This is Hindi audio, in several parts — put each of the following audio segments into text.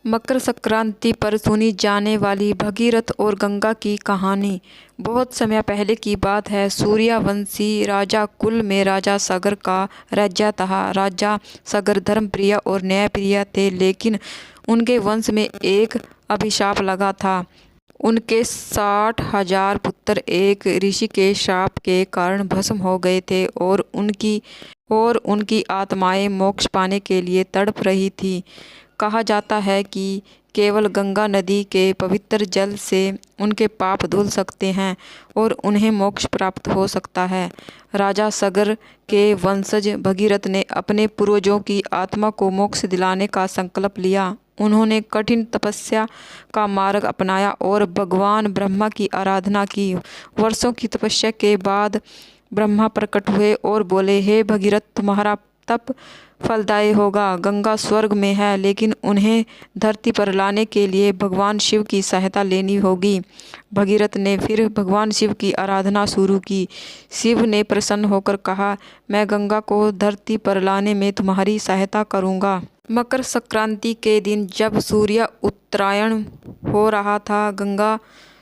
मकर संक्रांति पर सुनी जाने वाली भगीरथ और गंगा की कहानी बहुत समय पहले की बात है। सूर्यवंशी राजा कुल में राजा सगर का राज्य था। राजा सगर धर्मप्रिय और न्यायप्रिय थे, लेकिन उनके वंश में एक अभिशाप लगा था। उनके 60,000 पुत्र एक ऋषि के शाप के कारण भस्म हो गए थे और उनकी आत्माएं मोक्ष पाने के लिए तड़प रही थी। कहा जाता है कि केवल गंगा नदी के पवित्र जल से उनके पाप धुल सकते हैं और उन्हें मोक्ष प्राप्त हो सकता है। राजा सगर के वंशज भगीरथ ने अपने पूर्वजों की आत्मा को मोक्ष दिलाने का संकल्प लिया। उन्होंने कठिन तपस्या का मार्ग अपनाया और भगवान ब्रह्मा की आराधना की। वर्षों की तपस्या के बाद ब्रह्मा प्रकट हुए और बोले, हे भगीरथ, तुम्हारा तप फलदायी होगा। गंगा स्वर्ग में है, लेकिन उन्हें धरती पर लाने के लिए भगवान शिव की सहायता लेनी होगी। भगीरथ ने फिर भगवान शिव की आराधना शुरू की। शिव ने प्रसन्न होकर कहा, मैं गंगा को धरती पर लाने में तुम्हारी सहायता करूंगा। मकर संक्रांति के दिन जब सूर्य उत्तरायण हो रहा था, गंगा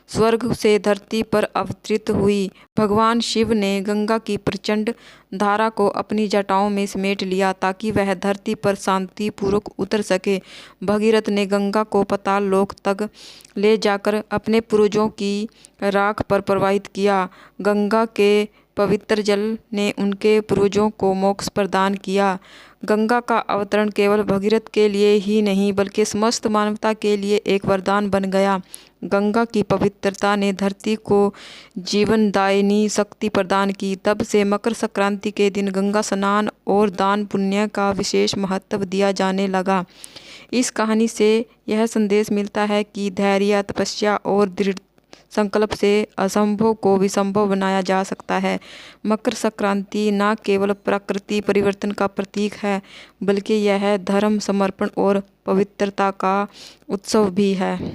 स्वर्ग से धरती पर अवतरित हुई। भगवान शिव ने गंगा की प्रचंड धारा को अपनी जटाओं में समेट लिया ताकि वह धरती पर शांतिपूर्वक उतर सके। भगीरथ ने गंगा को पाताल लोक तक ले जाकर अपने पूर्वजों की राख पर प्रवाहित किया। गंगा के पवित्र जल ने उनके पूर्वजों को मोक्ष प्रदान किया। गंगा का अवतरण केवल भगीरथ के लिए ही नहीं, बल्कि समस्त मानवता के लिए एक वरदान बन गया। गंगा की पवित्रता ने धरती को जीवनदायिनी शक्ति प्रदान की। तब से मकर संक्रांति के दिन गंगा स्नान और दान पुण्य का विशेष महत्व दिया जाने लगा। इस कहानी से यह संदेश मिलता है कि धैर्य, तपस्या और दृढ़ संकल्प से असंभव को भी संभव बनाया जा सकता है। मकर संक्रांति न केवल प्रकृति परिवर्तन का प्रतीक है, बल्कि यह धर्म, समर्पण और पवित्रता का उत्सव भी है।